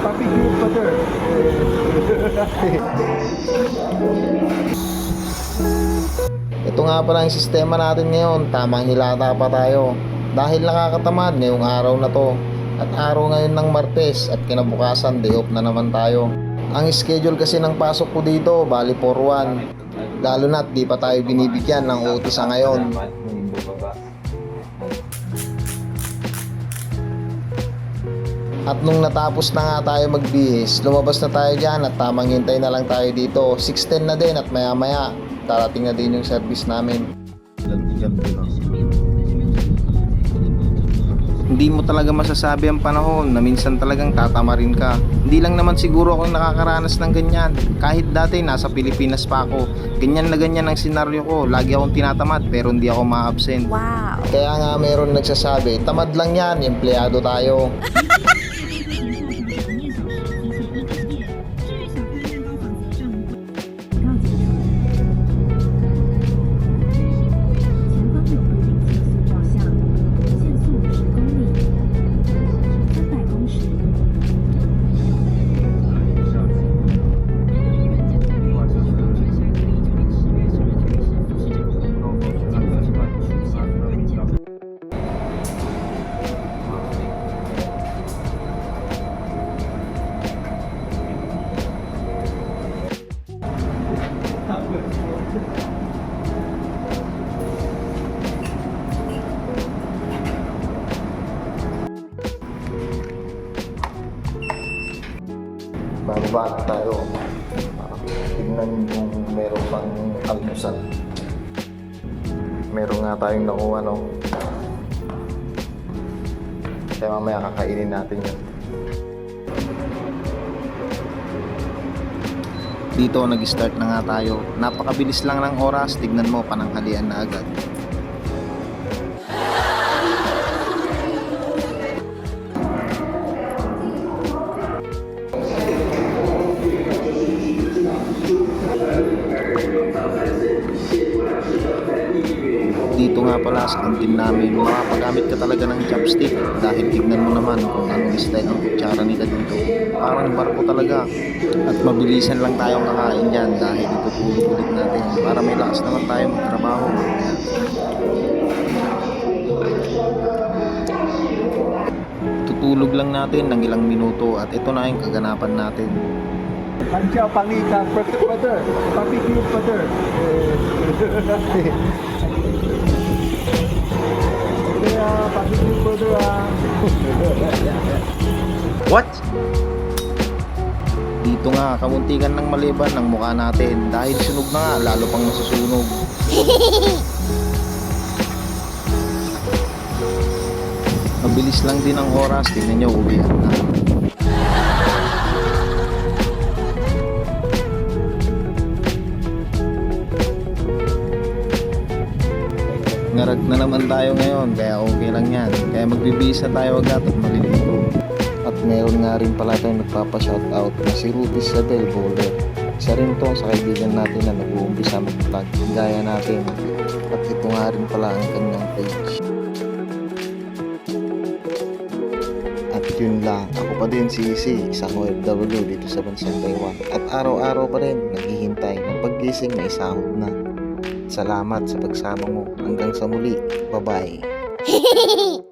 Papi cute butter. Ito nga pala ang sistema natin ngayon, tamang hilata pa tayo. Dahil nakakatamad ngayong araw na to. At araw ngayon ng Martes at kinabukasan day off na naman tayo. Ang schedule kasi ng pasok ko dito, bali 4-1. Lalo na't di pa tayo binibigyan ng OT sa ngayon. At nung natapos na nga tayo magbihis, lumabas na tayo dyan at tamang hintay na lang tayo dito. 6:10 na din at maya maya darating na din yung service namin. Hindi mo talaga masasabi ang panahon na minsan talagang tatamarin ka. Hindi lang naman siguro ako nakakaranas ng ganyan. Kahit dati nasa Pilipinas pa ako, ganyan na ganyan ang senaryo ko. Lagi akong tinatamad pero hindi ako ma-absent. Wow! Kaya nga meron nagsasabi, tamad lang yan, empleyado tayo. Bababa tayo. Tignan kung meron pang almusal. Meron nga tayong nakuha, no? Kaya mamaya kakainin natin yun. Dito nag-start na nga tayo. Napakabilis lang ng oras. Tignan mo, pananghalian na agad. Dito nga pala sa kantin namin, makapagamit ka talaga ng chopstick dahil tignan mo naman kung anong style ang kutsara nila dito. Parang barko talaga. At mabilisan lang tayong kakain dyan dahil itutulog ulit natin para may lakas naman tayo magtrabaho. Tutulog lang natin ng ilang minuto at ito na yung kaganapan natin. Pancha panita perfect butter. Papi cute butter. Kaya papi cute butter ah. What? Dito nga, kamuntikan ng maliban ng mukha natin dahil sunog na nga, lalo pang masusunog. Mabilis lang din ang oras, tingnan nyo, uwihan na. Ngarag na naman tayo ngayon, kaya okay lang yan. Kaya magbibisa tayo agad at maliligo. At meron nga rin pala tayong nagpapa-shoutout na si Rudy Sadel Bowler. Isa rin to sa kaibigan natin na nag-uumpisa mag-vlog gaya natin. At ito nga rin pala ang kanyang page. At yun lang, ako pa din si Isi, isang OFW dito sa bansang Taiwan. At araw-araw pa rin naghihintay ng paggising na isahod na. Salamat sa pagsama mo. Hanggang sa muli. Bye-bye.